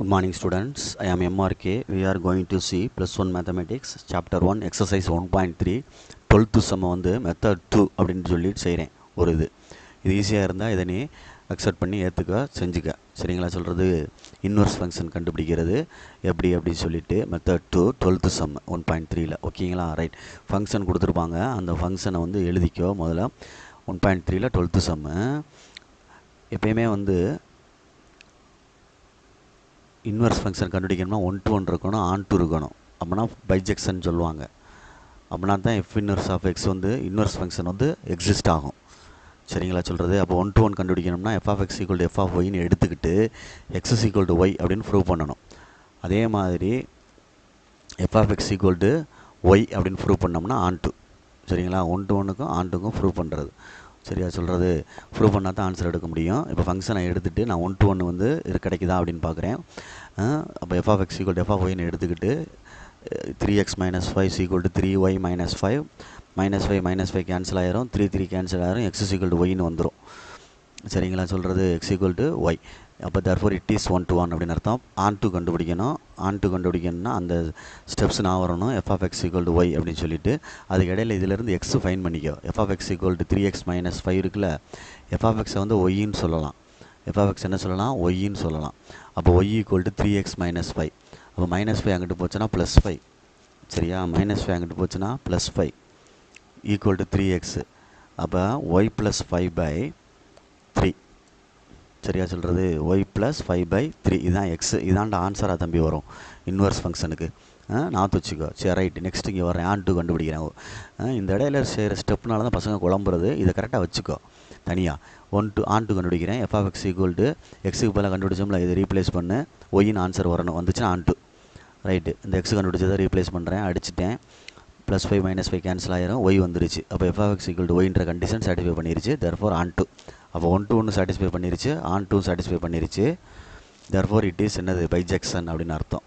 Good morning students, I am MRK. We are going to see plus 1 mathematics chapter 1 exercise 1.3 12th sum வந்து method 2 அப்படின்னு சொல்லிட்டு செய்கிறேன். ஒரு இது ஈஸியாக இருந்தால் இதை நீ அக்செப்ட் பண்ணி ஏற்றுக்க செஞ்சுக்க. சரிங்களா? சொல்கிறது இன்வர்ஸ் ஃபங்க்ஷன் கண்டுபிடிக்கிறது எப்படி அப்படின்னு சொல்லிட்டு மெத்தட் 2 12th sum 1.3ல ஓகேங்களா? ரைட், ஃபங்க்ஷன் கொடுத்துருப்பாங்க, அந்த ஃபங்க்ஷனை வந்து எழுதிக்கோ. முதல்ல 1.3ல 12th sum எப்பயுமே வந்து இன்வர்ஸ் ஃபங்க்ஷன் கண்டுபிடிக்கணும்னா 1 to 1 இருக்கணும், ஆன் டு இருக்கணும். அப்படின்னா பைஜெக்ஷன் சொல்லுவாங்க. அப்படின்னா தான் எஃப் இன்வர்ஸ் ஆஃப் எக்ஸ் வந்து இன்வர்ஸ் ஃபங்க்ஷன் வந்து எக்ஸிஸ்ட் ஆகும். சரிங்களா? சொல்கிறது அப்போ 1 to 1 கண்டுபிடிக்கணும்னா f of X equal to f of ஒய்னு எடுத்துக்கிட்டு x is equal to Y அப்படின்னு ப்ரூவ் பண்ணணும். அதே மாதிரி f of X equal to Y அப்படின்னு ப்ரூவ் பண்ணோம்னா ஆன் டு. சரிங்களா? 1 to 1க்கும் ஆன் டுக்கும் ப்ரூவ் பண்ணுறது. சரியா? சொல்கிறது ப்ரூவ் பண்ணால் தான் ஆன்சர் எடுக்க முடியும். இப்போ ஃபங்க்ஷனை எடுத்துகிட்டு நான் 1 to 1 வந்து இது கிடைக்குதா அப்படின்னு பார்க்குறேன். அப்போ f of X equal to f of ஒய்னு எடுத்துக்கிட்டு 3x - 5 equal to 3y - 5 -5 cancel ஆயிரும், 3 கேன்சல் ஆயிரும், எக்ஸ் இஸ் ஈக்குவல் டு ஒய்னு வந்துடும். சரிங்களா? சொல்கிறது எக்ஸ் ஈக்குவல் டு ஒய். அப்போ தர்ஃபோர் இட் இஸ் 1 to 1 அப்படின்னு அர்த்தம். ஆன் டு கண்டுபிடிக்கணும். ஆன் டு கண்டுபிடிக்கணும்னா அந்த ஸ்டெப்ஸ் நான் வரணும். F of X equal to Y அப்படின்னு சொல்லிட்டு அதுக்கு இடையில இதிலேருந்து எக்ஸ் ஃபைன் பண்ணிக்கோ. F of X equal to 3x - 5 இருக்குல்ல, எஃப் ஆஃப் எக்ஸை வந்து ஒய்ன்னு சொல்லலாம். எஃப் ஆஃப் எக்ஸ் என்ன சொல்லலாம்? ஒய்ன்னு சொல்லலாம். அப்போ ஒய் ஈக்குவல் டு 3x - 5. அப்போ -5 அங்கிட்டு போச்சுன்னா +5. சரியா? -5 அங்கிட்டு போச்சுன்னா +5 ஈக்குவல் டு 3x. அப்போ ஒய் + 5/3. சரியா? சொல்கிறது ஒய் + 5/3 இதுதான் எக்ஸ். இதாண்ட ஆன்சராக தம்பி வரும் இன்வர்ஸ் ஃபங்க்ஷனுக்கு. நான் வச்சுக்கோ. சரி, ரைட். நெக்ஸ்ட் இங்கே வரேன், ஆன் டு கண்டுபிடிக்கிறேன். இந்த இடையில செய்கிற ஸ்டெப்னால தான் பசங்க குழம்புறது. இதை கரெக்டாக வச்சுக்கோ. தனியாக 1 to ஆன் டு கண்டுபிடிக்கிறேன். F of X equal to எக்ஸுக்கு பதிலாக கண்டுபிடிச்சோம்ல, இதை ரீப்ளேஸ் பண்ணு. ஒய்னு ஆன்சர் வரணும். வந்துச்சுன்னா ஆன் டு. ரைட்டு, இந்த எக்ஸ் கண்டுபிடிச்சதை ரீப்ளேஸ் பண்ணுறேன். அடிச்சிட்டேன். +5 - 5 கேன்சல் ஆயிரும், ஒய் வந்துருச்சு. அப்போ f of X equal to ஒய்ன்ற கண்டிஷன் சாட்டிஸ்ஃபை பண்ணிருச்சு. Therefore onto. அப்போ 1 to 1 சாட்டிஸ்ஃபை பண்ணிருச்சு, ஆன் டு சாட்டிஸ்ஃபை பண்ணிருச்சு. தர்ஃபோர் இட் இஸ் என்னது? பைஜெக்ஷன் அப்படின்னு அர்த்தம்.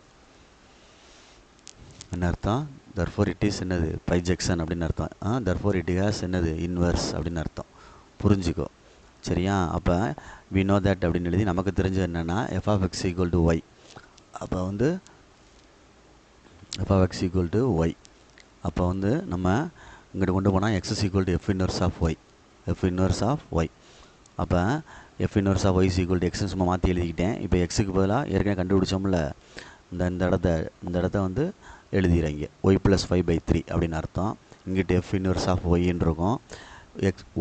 என்ன அர்த்தம்? தர்ஃபோர் இட் இஸ் என்னது? பைஜெக்ஷன் அப்படின்னு அர்த்தம். தர்ஃபோர் இட் ஹாஸ் என்னது? இன்வர்ஸ் அப்படின்னு அர்த்தம். புரிஞ்சுக்கோ. சரியா? அப்போ வி நோ தட் அப்படின்னு எழுதி நமக்கு தெரிஞ்சது என்னென்னா f of X equal to Y. அப்போ வந்து f of X equal to Y. அப்போ வந்து நம்ம இங்கிட்டு கொண்டு போனால் x is equal to f inverse of y. F inverse of y. அப்போ f inverse of y is equal to எக்ஸ்னு சும்மா மாற்றி எழுதிக்கிட்டேன். இப்போ எக்ஸுக்கு பதிலாக ஏற்கனவே கண்டுபிடிச்சோம்ல, இந்த இடத்த வந்து எழுதிடுறீங்க. ஒய் + 5/3 அப்படின்னு அர்த்தம். இங்கிட்டு எஃப் இன்வர்ஸ் ஆஃப் ஒய்ன்னு இருக்கும்.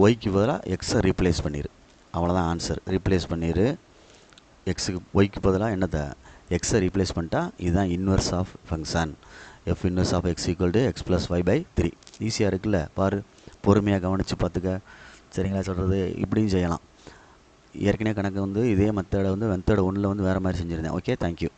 ஒய்க்கு பதிலாக எக்ஸை ரீப்ளேஸ் பண்ணிடு. அவ்வளோதான் ஆன்சர். ரீப்ளேஸ் பண்ணிடு. எக்ஸுக்கு ஒய்க்கு பதிலாக என்னத்தை? எக்ஸை ரீப்ளேஸ் பண்ணிட்டா இதுதான் inverse of function. F inverse of X equal to X + 5/3. ஈஸியாக இருக்குல்ல? பாரு, பொறுமையாக கவனித்து பார்த்துக்க. சரிங்களா? சொல்கிறது இப்படியும் செய்யலாம். ஏற்கனவே கணக்கு வந்து இதே மெத்தடை வந்து மெத்தட் 1ல் வந்து வேறு மாதிரி செஞ்சுருந்தேன். Okay, thank you.